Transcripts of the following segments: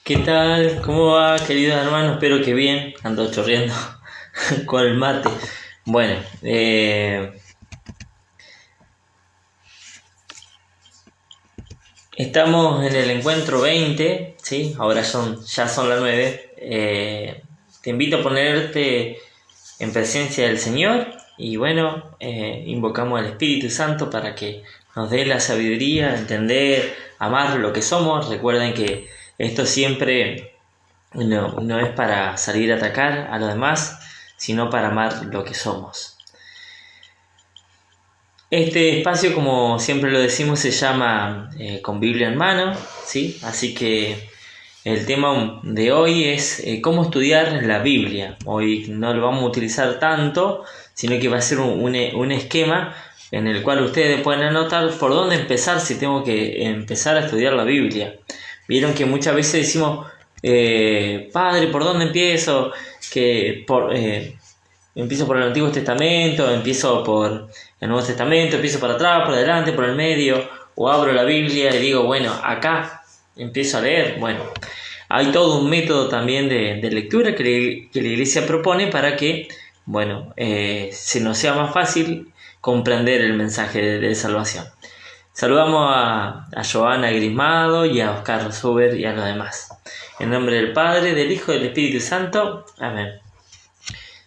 ¿Qué tal? ¿Cómo va, queridos hermanos? Espero que bien. Ando chorreando con el mate. Bueno, estamos en el encuentro 20, ¿sí? Ahora ya son las 9. Te invito a ponerte en presencia del Señor y bueno, invocamos al Espíritu Santo para que nos dé la sabiduría, entender, amar lo que somos. Recuerden que esto siempre no es para salir a atacar a los demás, sino para amar lo que somos. Este espacio, como siempre lo decimos, se llama Con Biblia en Mano, ¿sí? Así que el tema de hoy es cómo estudiar la Biblia. Hoy no lo vamos a utilizar tanto, sino que va a ser un esquema en el cual ustedes pueden anotar por dónde empezar si tengo que empezar a estudiar la Biblia. Vieron que muchas veces decimos, padre, ¿por dónde empiezo? Empiezo por el Antiguo Testamento, empiezo por el Nuevo Testamento, empiezo por atrás, por adelante, por el medio, o abro la Biblia y digo, bueno, acá empiezo a leer. Bueno, hay todo un método también de lectura que la Iglesia propone para que, bueno, se nos sea más fácil comprender el mensaje de salvación. Saludamos a Joana Grismado y a Oscar Zuber y a los demás. En nombre del Padre, del Hijo y del Espíritu Santo. Amén.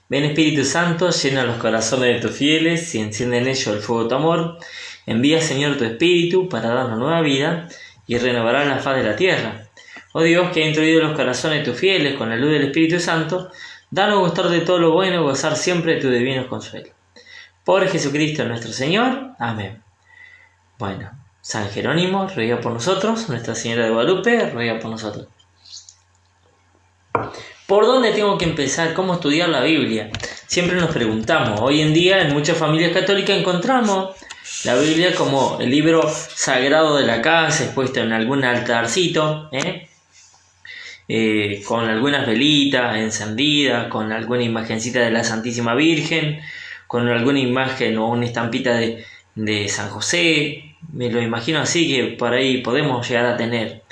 Ven Espíritu Santo, llena los corazones de tus fieles y enciende en ellos el fuego de tu amor. Envía, Señor, tu Espíritu para darnos nueva vida y renovará la faz de la tierra. Oh Dios, que ha instruido los corazones de tus fieles con la luz del Espíritu Santo, danos gustar de todo lo bueno y gozar siempre de tu divino consuelo. Por Jesucristo nuestro Señor. Amén. Bueno, San Jerónimo ruega por nosotros, Nuestra Señora de Guadalupe ruega por nosotros. ¿Por dónde tengo que empezar? ¿Cómo estudiar la Biblia? Siempre nos preguntamos. Hoy en día en muchas familias católicas encontramos la Biblia como el libro sagrado de la casa, expuesto en algún altarcito, con algunas velitas encendidas, con alguna imagencita de la Santísima Virgen, con alguna imagen o una estampita de San José. Me lo imagino así, que por ahí podemos llegar a tener.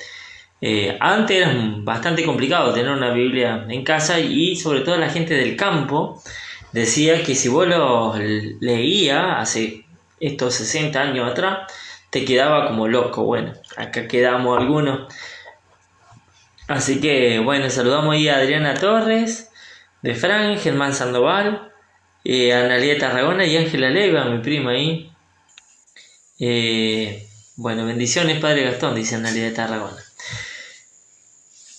Antes era bastante complicado tener una Biblia en casa, y sobre todo la gente del campo decía que si vos lo leías hace estos 60 años atrás, te quedaba como loco. Bueno, acá quedamos algunos. Así que bueno, saludamos ahí a Adriana Torres de Fran, Germán Sandoval, Analia Tarragona y Ángela Leiva, mi prima ahí. Bueno, bendiciones, Padre Gastón, dice Analia Tarragona.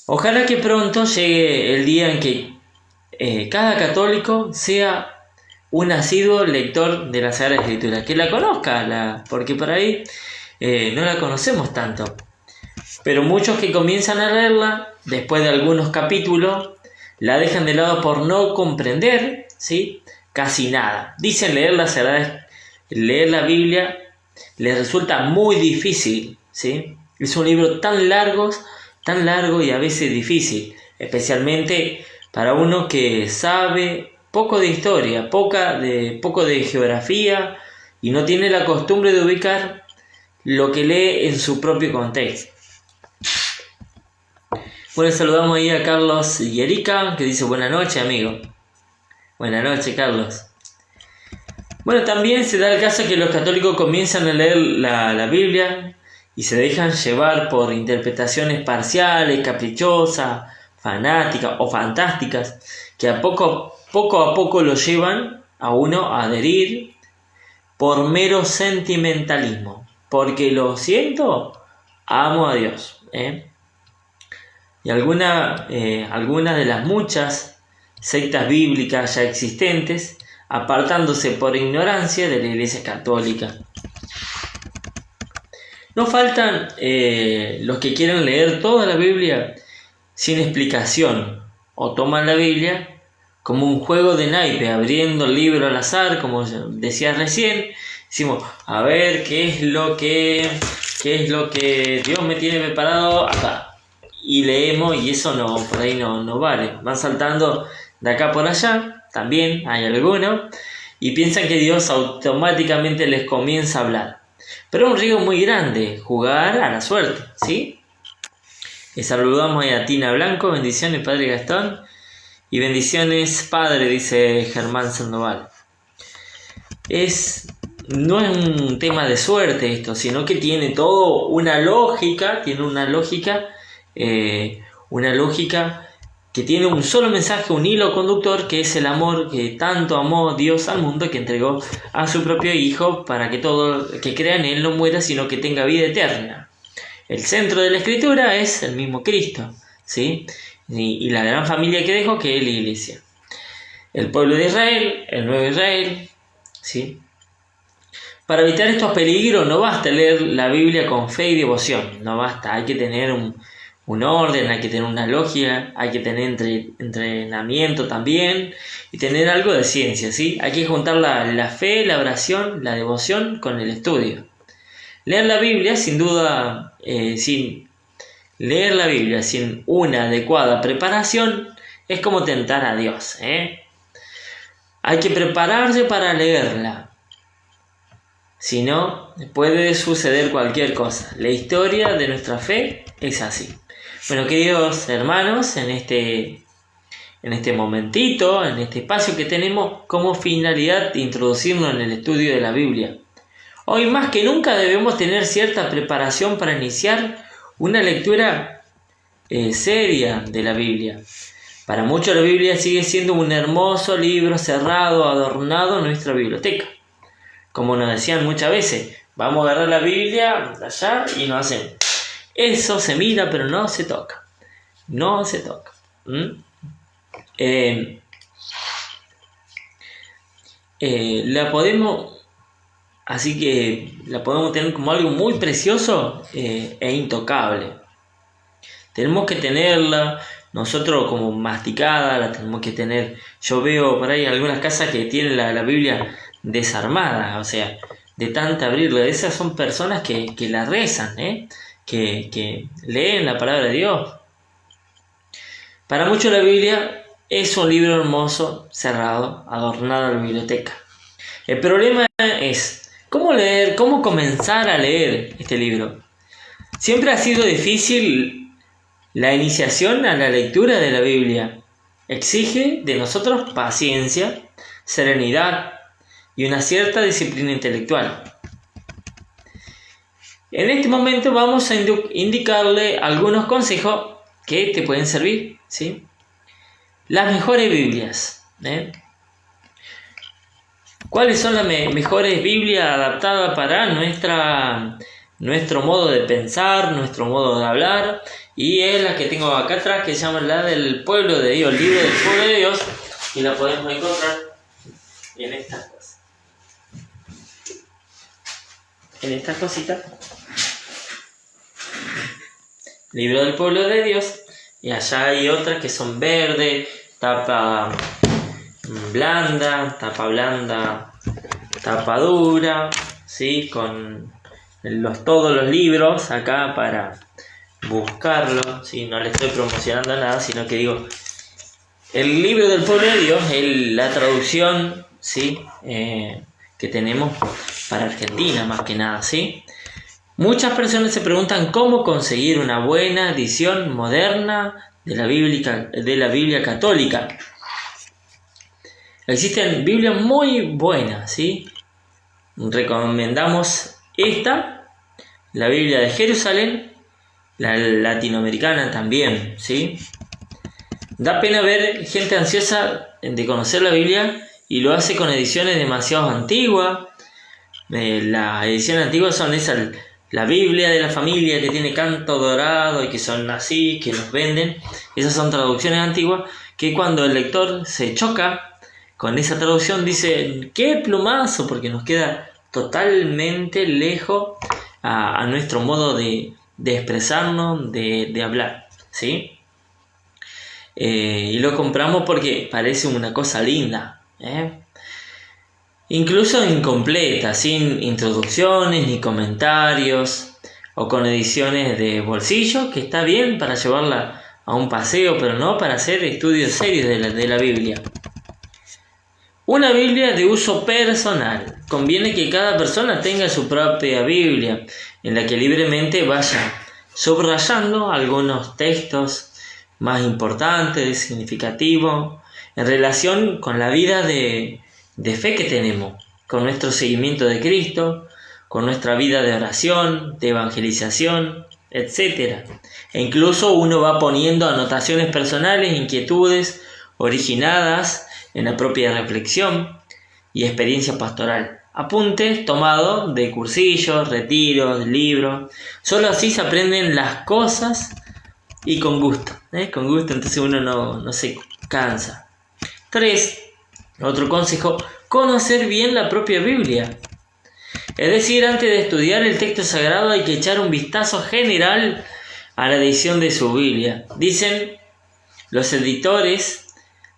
Ojalá que pronto llegue el día en que cada católico sea un asiduo lector de la Sagrada Escritura, que la conozca, porque por ahí no la conocemos tanto. Pero muchos que comienzan a leerla, después de algunos capítulos, la dejan de lado por no comprender, ¿sí? Casi nada. Dicen leer la Biblia les resulta muy difícil, ¿sí? Es un libro tan largo y a veces difícil, especialmente para uno que sabe poco de historia, poco de geografía y no tiene la costumbre de ubicar lo que lee en su propio contexto. Bueno, saludamos ahí a Carlos y Erika, que dice buenas noches, amigo. Buenas noches, Carlos. Bueno, también se da el caso que los católicos comienzan a leer la Biblia y se dejan llevar por interpretaciones parciales, caprichosas, fanáticas o fantásticas, que poco a poco lo llevan a uno a adherir por mero sentimentalismo. Porque lo siento, amo a Dios. Y algunas de las muchas sectas bíblicas ya existentes, apartándose por ignorancia de la Iglesia Católica. No faltan los que quieren leer toda la Biblia sin explicación, o toman la Biblia como un juego de naipe, abriendo el libro al azar, como decía recién. Decimos, a ver qué es lo que Dios me tiene preparado acá, y leemos, y eso por ahí no vale. Van saltando de acá por allá, también hay algunos, y piensan que Dios automáticamente les comienza a hablar. Pero es un riesgo muy grande jugar a la suerte, ¿sí? Les saludamos a Tina Blanco, bendiciones Padre Gastón, y bendiciones Padre, dice Germán Sandoval. No es un tema de suerte esto, sino que tiene todo una lógica, que tiene un solo mensaje, un hilo conductor, que es el amor que tanto amó Dios al mundo, que entregó a su propio Hijo para que todo el que crea en Él no muera, sino que tenga vida eterna. El centro de la Escritura es el mismo Cristo, ¿sí? Y la gran familia que dejó, que es la Iglesia. El pueblo de Israel, el nuevo Israel, ¿sí? Para evitar estos peligros no basta leer la Biblia con fe y devoción, no basta, hay que tener un orden, hay que tener una lógica, hay que tener entrenamiento también y tener algo de ciencia, ¿sí? Hay que juntar la fe, la oración, la devoción con el estudio. Leer la Biblia, sin duda, sin una adecuada preparación, es como tentar a Dios, ¿eh? Hay que prepararse para leerla. Si no, puede suceder cualquier cosa. La historia de nuestra fe es así. Bueno, queridos hermanos, en este momentito, en este espacio que tenemos como finalidad de introducirnos en el estudio de la Biblia. Hoy más que nunca debemos tener cierta preparación para iniciar una lectura seria de la Biblia. Para muchos la Biblia sigue siendo un hermoso libro cerrado, adornado en nuestra biblioteca. Como nos decían muchas veces, vamos a agarrar la Biblia allá y nos hacen. Eso se mira pero no se toca. No se toca. La podemos tener como algo muy precioso e intocable. Tenemos que tenerla, nosotros como masticada, la tenemos que tener. Yo veo por ahí algunas casas que tienen la Biblia desarmada, o sea, de tanta abrirla. Esas son personas que la rezan, que leen la palabra de Dios. Para muchos la Biblia es un libro hermoso, cerrado, adornado en la biblioteca. El problema es cómo comenzar a leer este libro. Siempre ha sido difícil la iniciación a la lectura de la Biblia. Exige de nosotros paciencia, serenidad y una cierta disciplina intelectual. En este momento vamos a indicarle algunos consejos que te pueden servir, ¿sí? Las mejores Biblias, ¿Cuáles son las mejores Biblias adaptadas para nuestro modo de pensar, nuestro modo de hablar? Y es la que tengo acá atrás, que se llama la del pueblo de Dios, el libro del pueblo de Dios, y la podemos encontrar en estas cosas. En estas cositas. Libro del pueblo de Dios. Y allá hay otras que son verde, tapa blanda, tapa dura, ¿sí? Con todos los libros acá para buscarlo, ¿sí? No le estoy promocionando nada, sino que digo, el libro del pueblo de Dios es la traducción, ¿sí? Que tenemos para Argentina, más que nada, ¿sí? Muchas personas se preguntan cómo conseguir una buena edición moderna de la Biblia católica. Existen Biblias muy buenas, ¿sí? Recomendamos esta, la Biblia de Jerusalén, la latinoamericana también, ¿sí? Da pena ver gente ansiosa de conocer la Biblia y lo hace con ediciones demasiado antiguas. Las ediciones antiguas son esas, la Biblia de la familia que tiene canto dorado y que son así, que nos venden. Esas son traducciones antiguas que cuando el lector se choca con esa traducción dice, ¡qué plumazo! Porque nos queda totalmente lejos a nuestro modo de expresarnos, de hablar, ¿sí? Y lo compramos porque parece una cosa linda, incluso incompleta, sin introducciones ni comentarios, o con ediciones de bolsillo, que está bien para llevarla a un paseo, pero no para hacer estudios serios de la Biblia. Una Biblia de uso personal. Conviene que cada persona tenga su propia Biblia, en la que libremente vaya subrayando algunos textos más importantes, significativos, en relación con la vida de fe que tenemos, con nuestro seguimiento de Cristo, con nuestra vida de oración, de evangelización, etc. E incluso uno va poniendo anotaciones personales, inquietudes originadas en la propia reflexión y experiencia pastoral. Apuntes tomados de cursillos, retiros, libros. Solo así se aprenden las cosas y con gusto. Con gusto, entonces uno no se cansa. 3. Otro consejo: conocer bien la propia Biblia. Es decir, antes de estudiar el texto sagrado hay que echar un vistazo general a la edición de su Biblia. Dicen los editores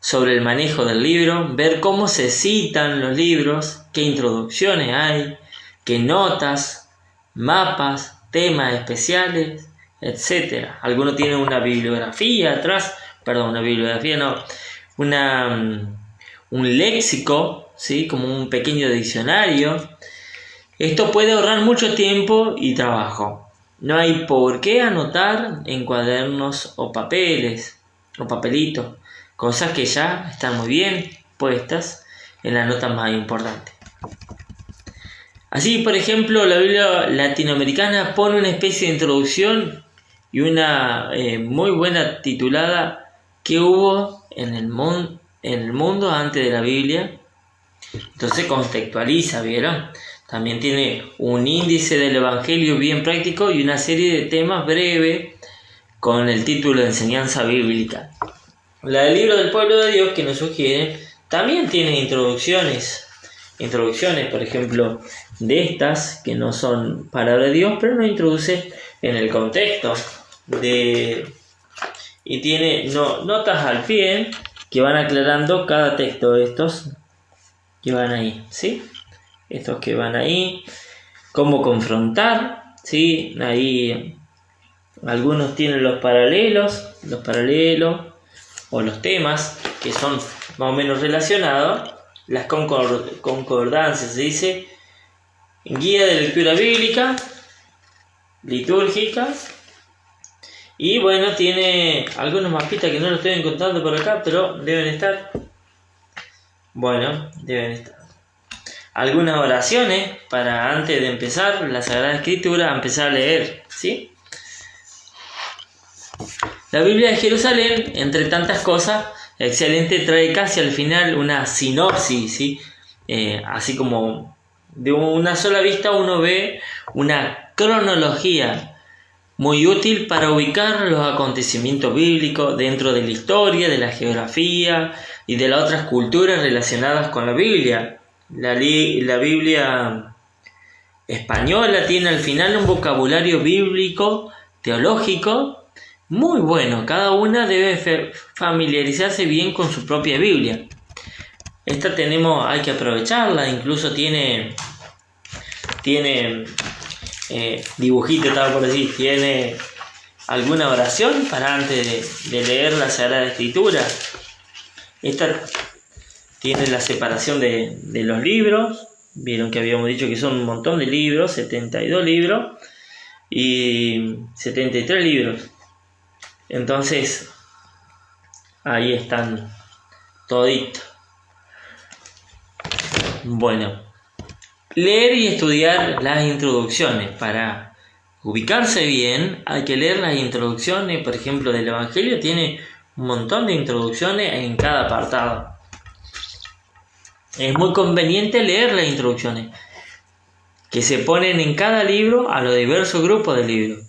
sobre el manejo del libro, ver cómo se citan los libros, qué introducciones hay, qué notas, mapas, temas especiales, etc. Algunos tienen una bibliografía atrás, un léxico, ¿sí? Como un pequeño diccionario. Esto puede ahorrar mucho tiempo y trabajo. No hay por qué anotar en cuadernos o papeles o papelitos, cosas que ya están muy bien puestas en las notas más importantes. Así, por ejemplo, la Biblia latinoamericana pone una especie de introducción y una muy buena titulada ¿Qué hubo en el mundo antes de la Biblia? Entonces contextualiza, ¿vieron? También tiene un índice del Evangelio bien práctico y una serie de temas breves con el título de enseñanza bíblica. La del libro del pueblo de Dios que nos sugiere también tiene introducciones, por ejemplo, de estas que no son palabra de Dios, pero no introduce en el contexto y tiene notas al pie que van aclarando cada texto, estos que van ahí, ¿sí? Estos que van ahí, cómo confrontar, ¿sí? Ahí algunos tienen los paralelos o los temas que son más o menos relacionados, las concordancias, se dice, guía de lectura bíblica, litúrgica, y bueno, tiene algunos mapitas que no lo estoy encontrando por acá, pero deben estar. Algunas oraciones para antes de empezar la Sagrada Escritura, empezar a leer, ¿sí? La Biblia de Jerusalén, entre tantas cosas, excelente, trae casi al final una sinopsis, ¿sí? Así como de una sola vista uno ve una cronología muy útil para ubicar los acontecimientos bíblicos dentro de la historia, de la geografía y de las otras culturas relacionadas con la Biblia. La Biblia española tiene al final un vocabulario bíblico, teológico, muy bueno. Cada una debe familiarizarse bien con su propia Biblia. Esta hay que aprovecharla, incluso tiene dibujito, estaba por decir, tiene alguna oración para antes de leer la Sagrada Escritura. Esta tiene la separación de los libros. Vieron que habíamos dicho que son un montón de libros, 72 libros y 73 libros. Entonces, ahí están toditos. Bueno, leer y estudiar las introducciones. Para ubicarse bien, hay que leer las introducciones. Por ejemplo, del Evangelio tiene un montón de introducciones en cada apartado. Es muy conveniente leer las introducciones que se ponen en cada libro a los diversos grupos de libros.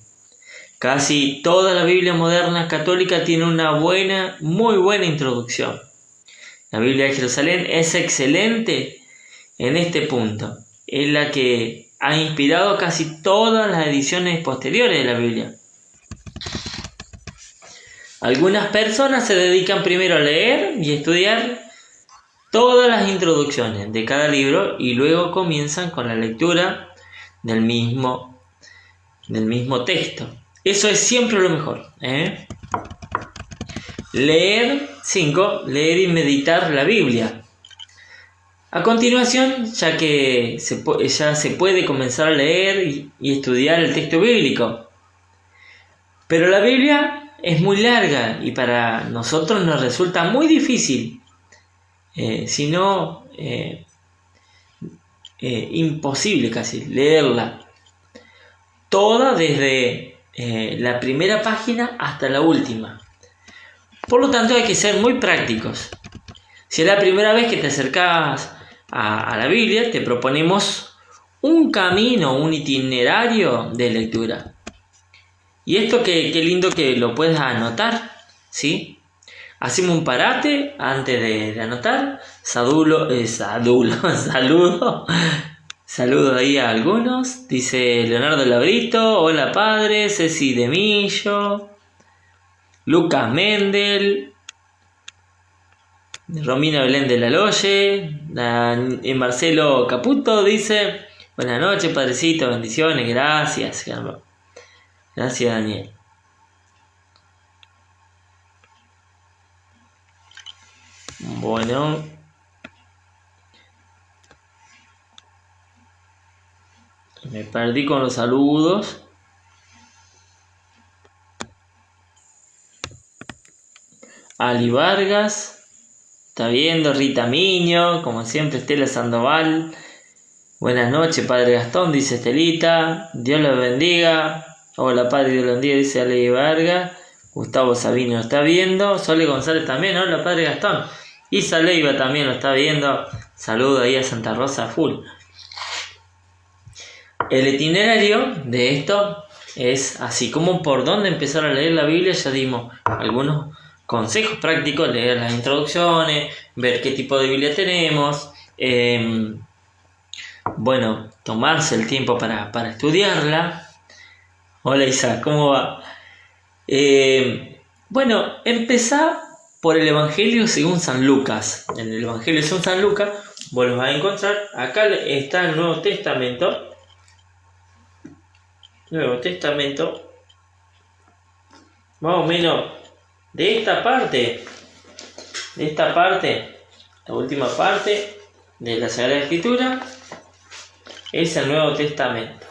Casi toda la Biblia moderna católica tiene una muy buena introducción. La Biblia de Jerusalén es excelente en este punto. Es la que ha inspirado casi todas las ediciones posteriores de la Biblia. Algunas personas se dedican primero a leer y estudiar todas las introducciones de cada libro y luego comienzan con la lectura del mismo texto. Eso es siempre lo mejor, ¿eh? Leer y meditar la Biblia. A continuación, ya se puede comenzar a leer y estudiar el texto bíblico. Pero la Biblia es muy larga y para nosotros nos resulta muy difícil, si no imposible casi, leerla toda desde la primera página hasta la última. Por lo tanto, hay que ser muy prácticos. Si es la primera vez que te acercas a la Biblia, te proponemos un camino, un itinerario de lectura. Y esto qué lindo que lo puedas anotar, ¿sí? Hacemos un parate antes de anotar. Saludo ahí a algunos. Dice Leonardo Labrito, hola padre. Ceci de Millo, Lucas Mendel, Romina Belén de la Loye, Marcelo Caputo dice, buenas noches padrecito, bendiciones, gracias. Gracias Daniel. Bueno, me perdí con los saludos. Ali Vargas, está viendo, Rita Miño, como siempre Estela Sandoval. Buenas noches, padre Gastón, dice Estelita. Dios los bendiga. Hola, padre, Dios los bendiga, dice Ali Vargas. Gustavo Sabino lo está viendo. Sole González también, hola, padre Gastón. Isa Leiva también lo está viendo. Saludo ahí a Santa Rosa full. El itinerario de esto es así como por dónde empezar a leer la Biblia. Ya dimos algunos consejos prácticos, leer las introducciones, ver qué tipo de Biblia tenemos, tomarse el tiempo para estudiarla. Hola Isa, ¿cómo va? Empezar por el Evangelio según San Lucas. En el Evangelio según San Lucas vos lo vas a encontrar. Acá está el Nuevo Testamento. Más o menos de esta parte, la última parte de la Sagrada Escritura es el Nuevo Testamento,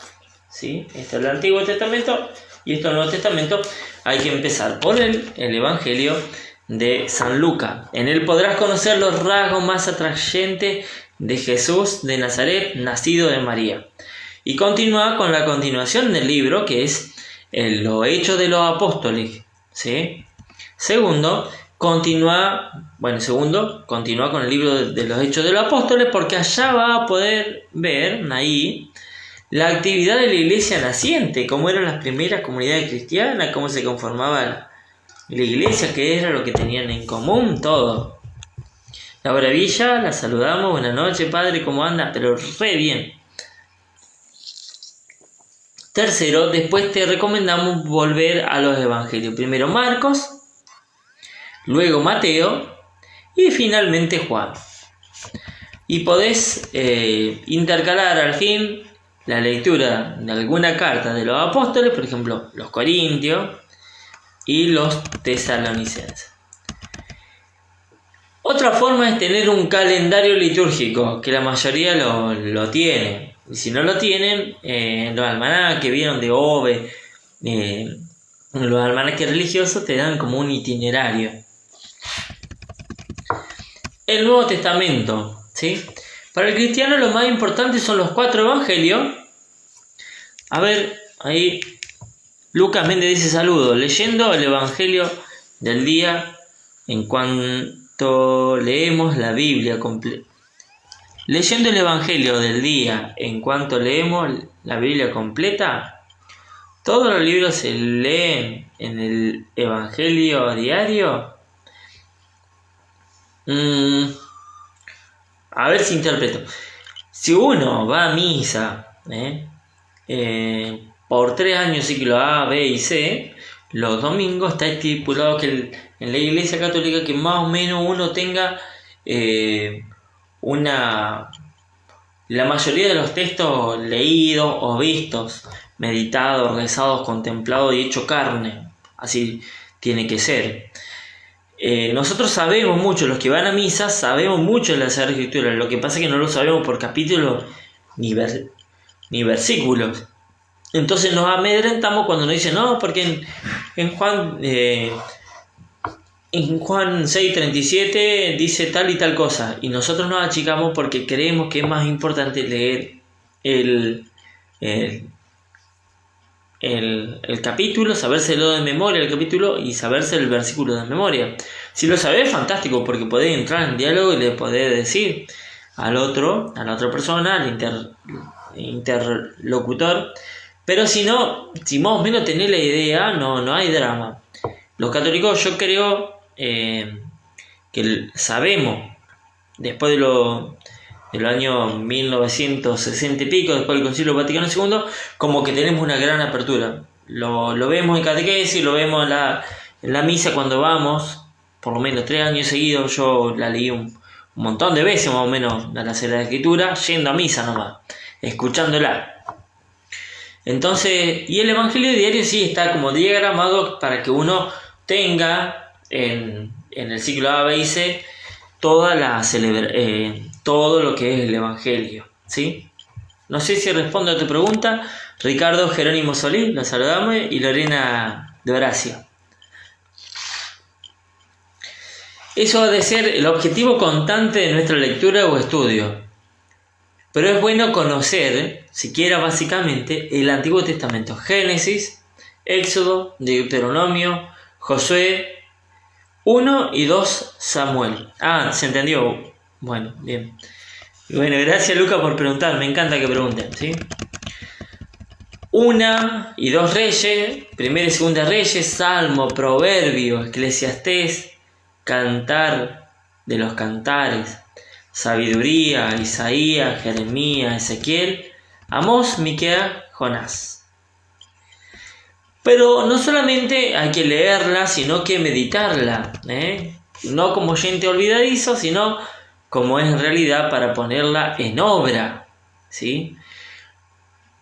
¿sí? Este es el Antiguo Testamento y esto es el Nuevo Testamento. Hay que empezar por el Evangelio de San Lucas. En él podrás conocer los rasgos más atrayentes de Jesús de Nazaret, nacido de María. Y continúa con la continuación del libro, que es los Hechos de los Apóstoles, ¿sí? Segundo, continúa con el libro de los Hechos de los Apóstoles, porque allá va a poder ver ahí la actividad de la iglesia naciente, cómo eran las primeras comunidades cristianas, cómo se conformaba la iglesia, qué era lo que tenían en común, todo. Laura Villa, la saludamos, buenas noches padre, ¿cómo anda? Pero re bien. Tercero, después te recomendamos volver a los evangelios. Primero Marcos, luego Mateo y finalmente Juan. Y podés intercalar al fin la lectura de alguna carta de los apóstoles, por ejemplo, los Corintios y los Tesalonicenses. Otra forma es tener un calendario litúrgico, que la mayoría lo tiene. Y si no lo tienen, los almanaques que vieron de Ove, los almanaques religiosos te dan como un itinerario. El Nuevo Testamento, ¿sí? Para el cristiano lo más importante son los 4 evangelios. A ver, ahí Lucas Méndez dice saludos. Leyendo el evangelio del día en cuanto leemos la Biblia completa. Leyendo el Evangelio del día, en cuanto leemos la Biblia completa, todos los libros se leen en el Evangelio diario. A ver si interpreto. Si uno va a misa, por 3 años, ciclo A, B y C, los domingos está estipulado que en la Iglesia Católica que más o menos uno tenga la mayoría de los textos leídos o vistos, meditados, rezados, contemplados y hecho carne. Así tiene que ser. Nosotros sabemos mucho, los que van a misa sabemos mucho de la Sagrada Escritura. Lo que pasa es que no lo sabemos por capítulos ni versículos. Entonces nos amedrentamos cuando nos dicen no, porque en Juan 6:37 dice tal y tal cosa, y nosotros nos achicamos porque creemos que es más importante leer el capítulo, sabérselo de memoria el capítulo y saberse el versículo de memoria. Si lo sabés, fantástico, porque podés entrar en diálogo y le podés decir a la otra persona, al interlocutor. Pero si no, si más o menos tenés la idea, no hay drama. Los católicos, yo creo que sabemos, después de del año 1960 y pico, después del Concilio Vaticano II, como que tenemos una gran apertura. Lo vemos en catequesis, lo vemos en la misa cuando vamos, por lo menos 3 años seguidos. Yo la leí un montón de veces más o menos, la Sagrada Escritura, yendo a misa nomás, escuchándola. Entonces, y el Evangelio diario sí está como diagramado para que uno tenga en el ciclo A, B y C todo lo que es el Evangelio, ¿sí? No sé si respondo a tu pregunta. Ricardo Jerónimo Solís, lo saludamos, y Lorena de Horacio. Eso ha de ser el objetivo constante de nuestra lectura o estudio. Pero es bueno conocer, siquiera básicamente, el Antiguo Testamento. Génesis, Éxodo, Deuteronomio, Josué, 1 y 2 Samuel. ¿Se entendió? Bueno, bien. Bueno, gracias Luca por preguntar, me encanta que pregunten, ¿sí? 1 y 2 Reyes, 1 y 2 Reyes, Salmo, Proverbio, Eclesiastés, Cantar de los Cantares, Sabiduría, Isaías, Jeremías, Ezequiel, Amós, Miqueas, Jonás. Pero no solamente hay que leerla, sino que meditarla, no como oyente olvidadizo, sino como es en realidad para ponerla en obra, ¿sí?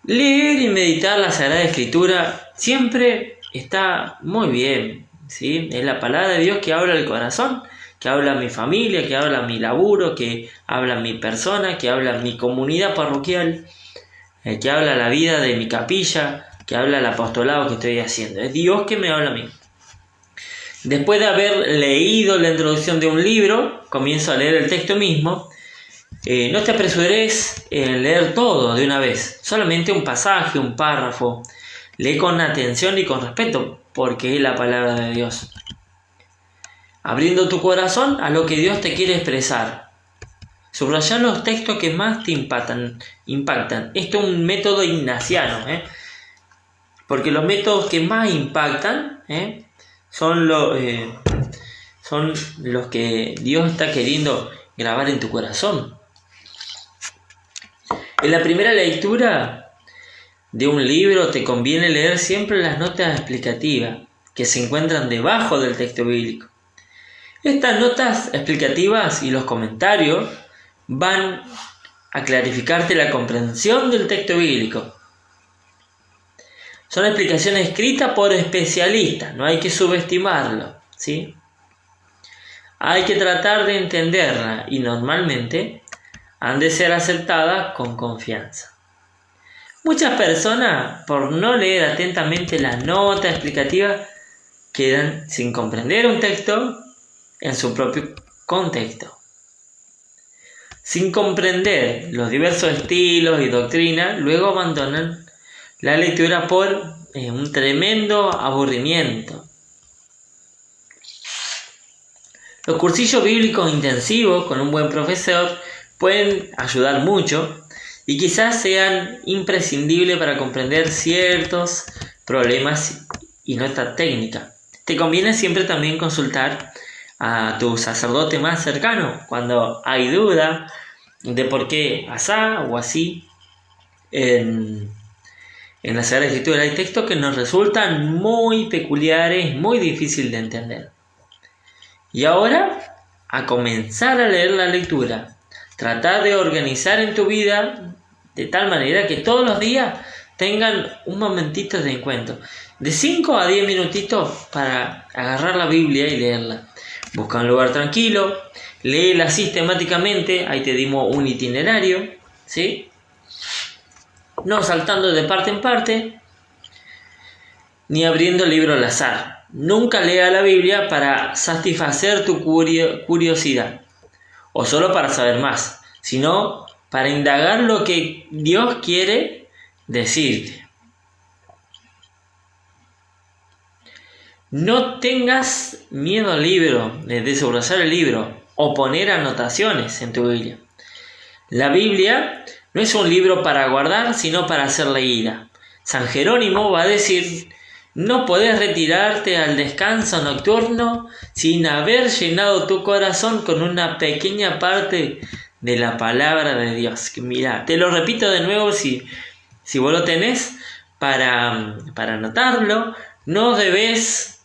Leer y meditar la Sagrada Escritura siempre está muy bien, ¿sí? Es la palabra de Dios que habla al corazón, que habla a mi familia, que habla a mi laburo, que habla a mi persona, que habla a mi comunidad parroquial, que habla a la vida de mi capilla, que habla al apostolado que estoy haciendo. Es Dios que me habla a mí. Después de haber leído la introducción de un libro, comienzo a leer el texto mismo. No te apresures en leer todo de una vez, solamente un pasaje, un párrafo. Lee con atención y con respeto, porque es la palabra de Dios. Abriendo tu corazón a lo que Dios te quiere expresar. Subrayar los textos que más te impactan. Esto es un método ignaciano, porque los métodos que más impactan son los que Dios está queriendo grabar en tu corazón. En la primera lectura de un libro te conviene leer siempre las notas explicativas que se encuentran debajo del texto bíblico. Estas notas explicativas y los comentarios van a clarificarte la comprensión del texto bíblico. Son explicaciones escritas por especialistas, no hay que subestimarlo, ¿sí? Hay que tratar de entenderla y normalmente han de ser aceptadas con confianza. Muchas personas, por no leer atentamente las notas explicativas, quedan sin comprender un texto en su propio contexto. Sin comprender los diversos estilos y doctrinas, luego abandonan la lectura por un tremendo aburrimiento. Los cursillos bíblicos intensivos con un buen profesor pueden ayudar mucho y quizás sean imprescindibles para comprender ciertos problemas y notas técnicas. Te conviene siempre también consultar a tu sacerdote más cercano cuando hay duda de por qué asá o así. En la Sagrada Escritura hay textos que nos resultan muy peculiares, muy difíciles de entender. Y ahora, a comenzar a leer la lectura, tratar de organizar en tu vida de tal manera que todos los días tengan un momentito de encuentro, de 5 a 10 minutitos para agarrar la Biblia y leerla. Busca un lugar tranquilo, léela sistemáticamente, ahí te dimos un itinerario, ¿sí? No saltando de parte en parte. ni abriendo el libro al azar. Nunca lea la Biblia para satisfacer tu curiosidad, o solo para saber más, sino para indagar lo que Dios quiere decirte. No tengas miedo al libro, de subrayar el libro o poner anotaciones en tu Biblia. La Biblia no es un libro para guardar, sino para ser leída. San Jerónimo va a decir: no podés retirarte al descanso nocturno sin haber llenado tu corazón con una pequeña parte de la palabra de Dios. Mira, te lo repito de nuevo si vos lo tenés para anotarlo. No debes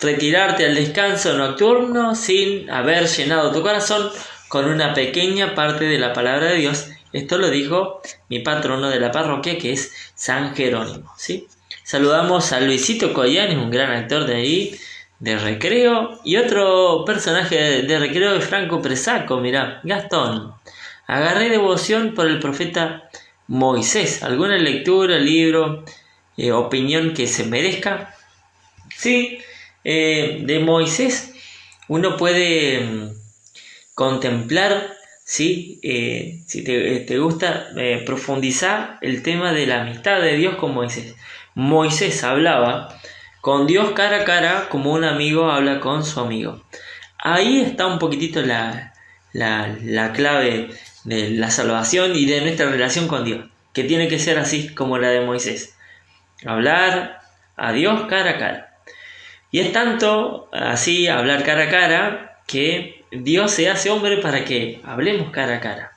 retirarte al descanso nocturno sin haber llenado tu corazón con una pequeña parte de la palabra de Dios. Esto lo dijo mi patrono de la parroquia, que es San Jerónimo, ¿sí? Saludamos a Luisito Collanes, un gran actor de ahí, de Recreo, y otro personaje de Recreo es Franco Presaco, mirá, Gastón. Agarré devoción por el profeta Moisés. ¿Alguna lectura, libro, opinión que se merezca? Sí, de Moisés uno puede contemplar, ¿sí? Si te gusta profundizar el tema de la amistad de Dios con Moisés. Moisés hablaba con Dios cara a cara como un amigo habla con su amigo. Ahí está un poquitito la clave de la salvación y de nuestra relación con Dios, que tiene que ser así como la de Moisés. Hablar a Dios cara a cara. Y es tanto así, hablar cara a cara, que Dios se hace hombre para que hablemos cara a cara.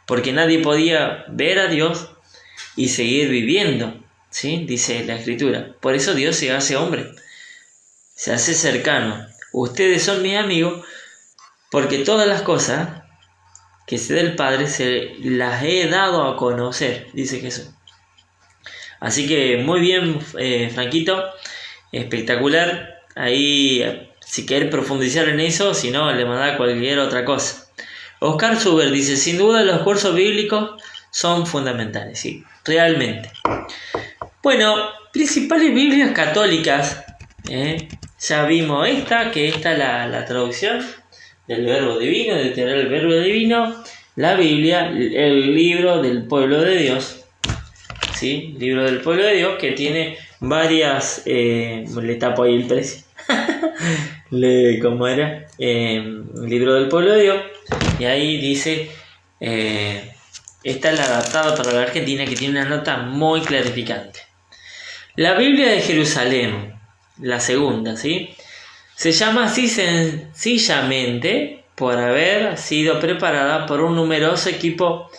Porque nadie podía ver a Dios y seguir viviendo, ¿sí? Dice la Escritura. Por eso Dios se hace hombre, se hace cercano. Ustedes son mis amigos porque todas las cosas que sé del Padre se las he dado a conocer, dice Jesús. Así que muy bien, Franquito, espectacular. Ahí, si querés profundizar en eso, si no, le mandá cualquier otra cosa. Oscar Suber dice: sin duda los cursos bíblicos son fundamentales, sí, realmente. Bueno, principales Biblias católicas, ya vimos esta es la traducción del Verbo Divino, de tener el Verbo Divino, la Biblia, el libro del pueblo de Dios, ¿sí? Libro del pueblo de Dios, que tiene varias, le tapo ahí el precio, ¿cómo era? Libro del pueblo de Dios, y ahí dice, esta es la adaptada para la Argentina, que tiene una nota muy clarificante. La Biblia de Jerusalén, la segunda, ¿sí? Se llama así sencillamente por haber sido preparada por un numeroso equipo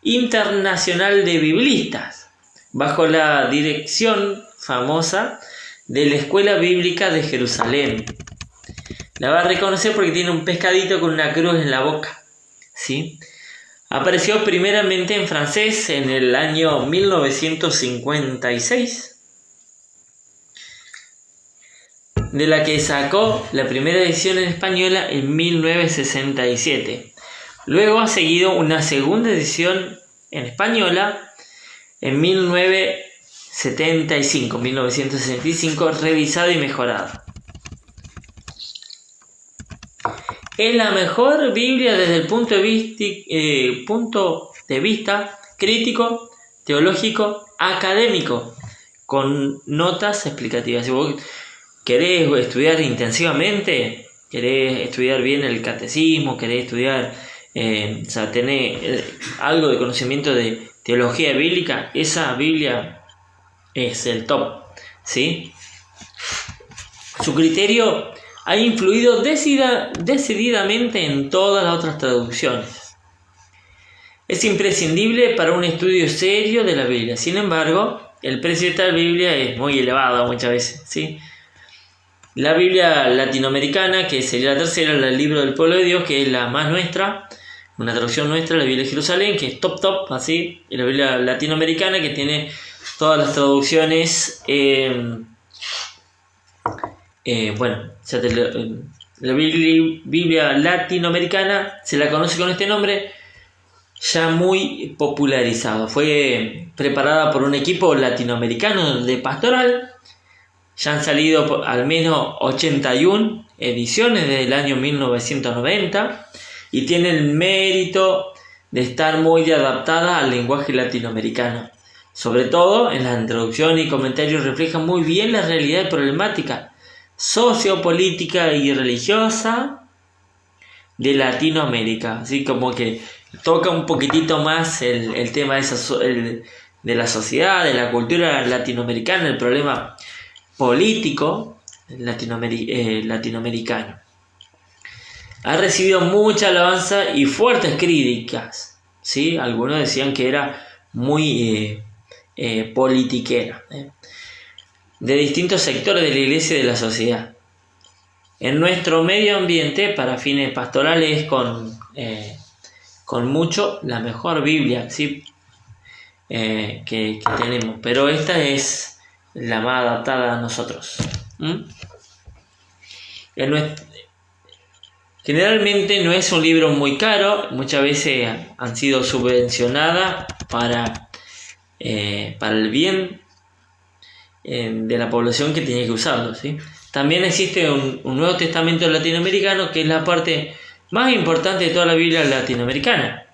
internacional de biblistas, bajo la dirección famosa de la Escuela Bíblica de Jerusalén. La va a reconocer porque tiene un pescadito con una cruz en la boca, ¿sí? Apareció primeramente en francés en el año 1956, de la que sacó la primera edición en española en 1967. Luego ha seguido una segunda edición en española en 1965, revisada y mejorada. Es la mejor Biblia desde el punto de vista crítico, teológico, académico, con notas explicativas. Si vos querés estudiar intensivamente, querés estudiar bien el catecismo, querés estudiar, tener algo de conocimiento de teología bíblica, esa Biblia es el top, ¿sí? Su criterio ha influido decididamente en todas las otras traducciones. Es imprescindible para un estudio serio de la Biblia. Sin embargo, el precio de esta Biblia es muy elevado muchas veces, ¿sí? La Biblia latinoamericana, que sería la tercera, el libro del pueblo de Dios, que es la más nuestra, una traducción nuestra, la Biblia de Jerusalén, que es top, así, y la Biblia latinoamericana, que tiene todas las traducciones, la Biblia latinoamericana se la conoce con este nombre, ya muy popularizado. Fue preparada por un equipo latinoamericano de pastoral, Ya han salido al menos 81 ediciones desde el año 1990 y tiene el mérito de estar muy adaptada al lenguaje latinoamericano. Sobre todo en las introducciones y comentarios reflejan muy bien la realidad y problemática sociopolítica y religiosa de Latinoamérica. Así como que toca un poquitito más el tema de la sociedad, de la cultura latinoamericana, el problema político latinoamericano. Ha recibido mucha alabanza y fuertes críticas, ¿sí? Algunos decían que era muy politiquera, de distintos sectores de la iglesia y de la sociedad. En nuestro medio ambiente, para fines pastorales, con mucho la mejor Biblia, ¿sí? que tenemos, pero esta es la más adaptada a nosotros. Generalmente no es un libro muy caro, muchas veces han sido subvencionadas para el bien de la población que tiene que usarlo, ¿sí? También existe un Nuevo Testamento latinoamericano, que es la parte más importante de toda la Biblia latinoamericana.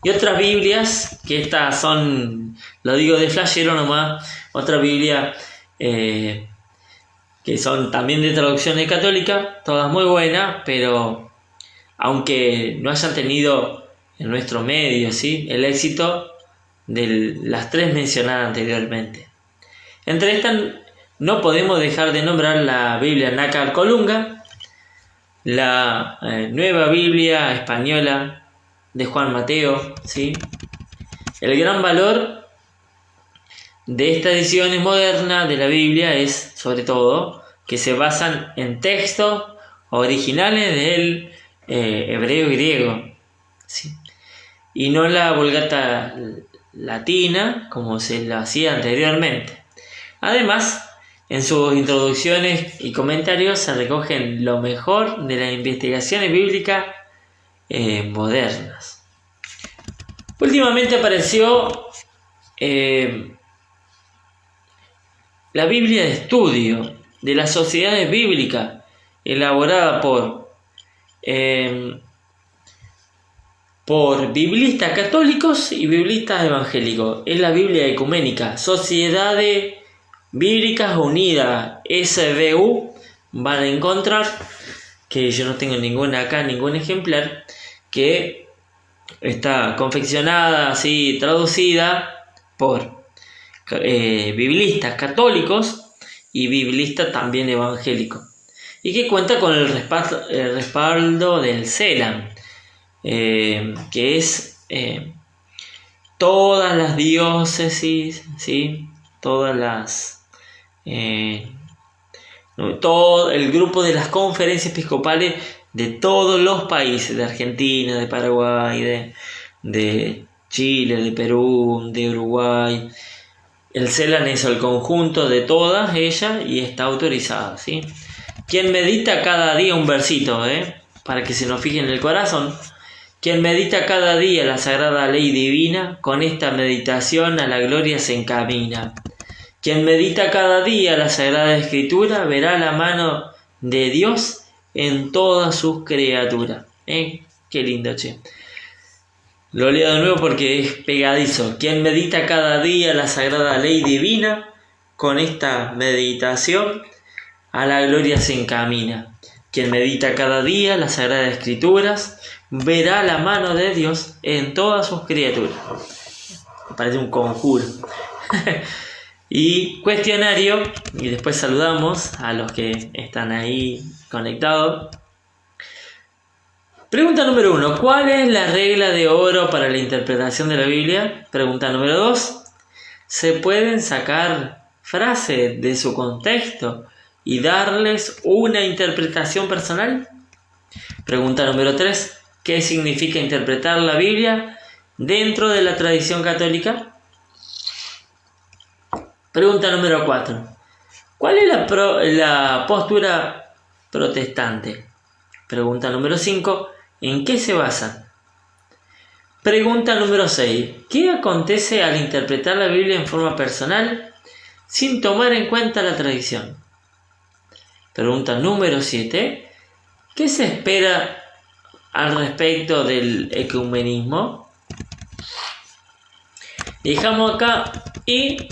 Y otras Biblias, que estas son, lo digo de flashero nomás, otra Biblia que son también de traducciones católicas, todas muy buenas, pero aunque no hayan tenido en nuestro medio, ¿sí?, el éxito de las tres mencionadas anteriormente. Entre estas no podemos dejar de nombrar la Biblia Nácar Colunga, la Nueva Biblia Española de Juan Mateo, ¿sí? El gran valor de estas ediciones modernas de la Biblia es, sobre todo, que se basan en textos originales del hebreo y griego, ¿sí?, y no la Vulgata latina como se lo hacía anteriormente. Además, en sus introducciones y comentarios se recogen lo mejor de las investigaciones bíblicas modernas. Últimamente apareció la Biblia de Estudio de las Sociedades Bíblicas, elaborada por biblistas católicos y biblistas evangélicos. Es la Biblia Ecuménica, Sociedades Bíblicas Unidas, SBU. Van a encontrar, que yo no tengo ningún ejemplar, que está confeccionada, así traducida por biblistas católicos y biblistas también evangélicos, y que cuenta con el respaldo del CELAM, que es todas las diócesis, ¿sí?, todas las todo el grupo de las conferencias episcopales de todos los países, de Argentina, de Paraguay, de Chile, de Perú, de Uruguay. El CELAM es el conjunto de todas ellas y está autorizado, ¿sí? Quien medita cada día un versito, para que se nos fije en el corazón. Quien medita cada día la sagrada ley divina, con esta meditación a la gloria se encamina. Quien medita cada día la Sagrada Escritura verá la mano de Dios en todas sus criaturas. Qué lindo, che. Lo leo de nuevo porque es pegadizo. Quien medita cada día la Sagrada Ley Divina, con esta meditación a la gloria se encamina. Quien medita cada día las Sagradas Escrituras verá la mano de Dios en todas sus criaturas. Me parece un conjuro. Y cuestionario, y después saludamos a los que están ahí conectados. Pregunta número 1. ¿Cuál es la regla de oro para la interpretación de la Biblia? Pregunta número 2. ¿Se pueden sacar frases de su contexto y darles una interpretación personal? Pregunta número 3. ¿Qué significa interpretar la Biblia dentro de la tradición católica? Pregunta número 4. ¿Cuál es la postura protestante? Pregunta número 5. ¿En qué se basan? Pregunta número 6. ¿Qué acontece al interpretar la Biblia en forma personal? sin tomar en cuenta la tradición. Pregunta número 7. ¿Qué se espera al respecto del ecumenismo? Dejamos acá y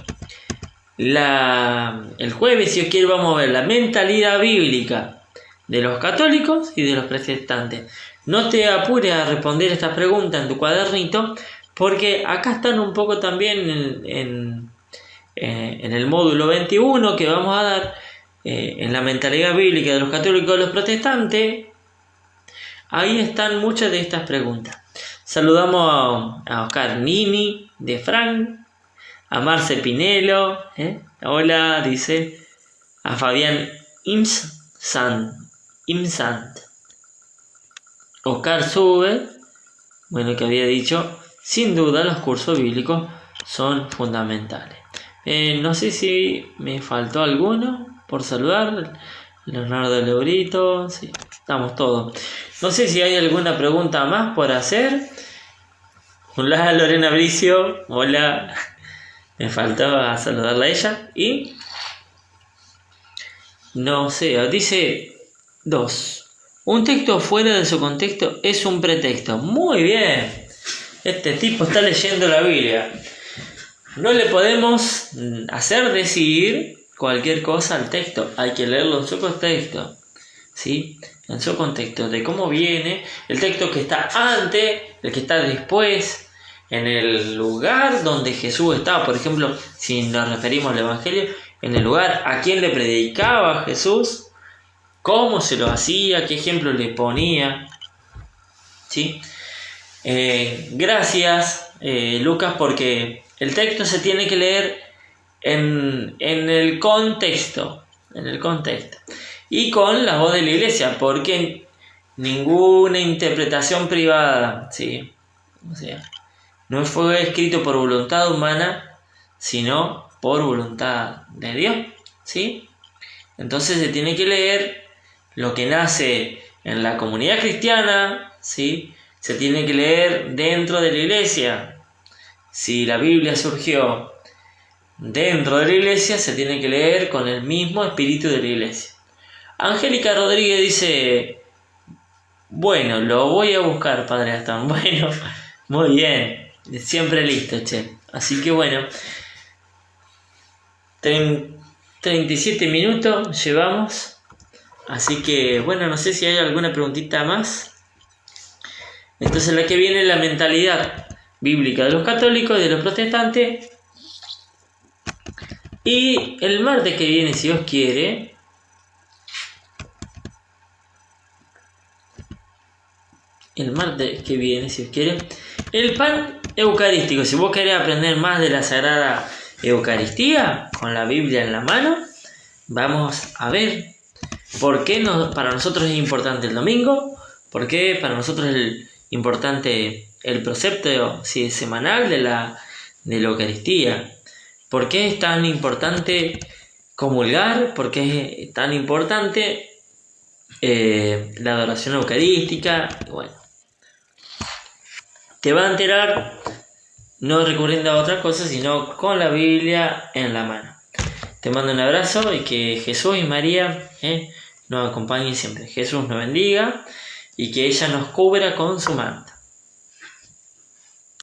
el jueves, si os quiere, vamos a ver la mentalidad bíblica de los católicos y de los protestantes. No te apures a responder estas preguntas en tu cuadernito, porque acá están un poco también en el módulo 21 que vamos a dar en la mentalidad bíblica de los católicos y los protestantes. Ahí están muchas de estas preguntas. Saludamos a Oscar Nini de Frank, a Marce Pinelo, hola, dice, a Fabián Imsant, Oscar Sube, bueno, que había dicho, sin duda los cursos bíblicos son fundamentales. No sé si me faltó alguno por saludar. Leonardo Lebrito, sí, estamos todos. No sé si hay alguna pregunta más por hacer. Hola Lorena Bricio, hola. Me faltaba saludarla a ella. Y no sé, dice 2. Un texto fuera de su contexto es un pretexto. Muy bien. Este tipo está leyendo la Biblia. No le podemos hacer decir cualquier cosa al texto. Hay que leerlo en su contexto. ¿Sí? En su contexto. De cómo viene. El texto que está antes. El que está después. En el lugar donde Jesús estaba. Por ejemplo, si nos referimos al Evangelio. En el lugar a quién le predicaba Jesús. Cómo se lo hacía. Qué ejemplo le ponía. ¿Sí? Gracias, Lucas, porque el texto se tiene que leer en el contexto. En el contexto. Y con la voz de la iglesia, porque ninguna interpretación privada, ¿sí? O sea, no fue escrito por voluntad humana, sino por voluntad de Dios, ¿sí? Entonces se tiene que leer lo que nace en la comunidad cristiana, ¿sí? Se tiene que leer dentro de la iglesia. Si la Biblia surgió dentro de la iglesia, se tiene que leer con el mismo espíritu de la iglesia. Angélica Rodríguez dice: bueno, lo voy a buscar, Padre Gastón. Bueno, muy bien, siempre listo, che. Así que bueno, 37 minutos llevamos. Así que bueno, no sé si hay alguna preguntita más. Entonces la que viene es la mentalidad bíblica de los católicos y de los protestantes. Y el martes que viene, si Dios quiere, el pan eucarístico. Si vos querés aprender más de la Sagrada Eucaristía, con la Biblia en la mano, vamos a ver por qué para nosotros es importante el domingo, por qué para nosotros es importante el precepto semanal de la Eucaristía, por qué es tan importante comulgar, por qué es tan importante la adoración eucarística. Bueno, te va a enterar no recurriendo a otra cosa, sino con la Biblia en la mano. Te mando un abrazo y que Jesús y María nos acompañen siempre. Jesús nos bendiga y que ella nos cubra con su manto.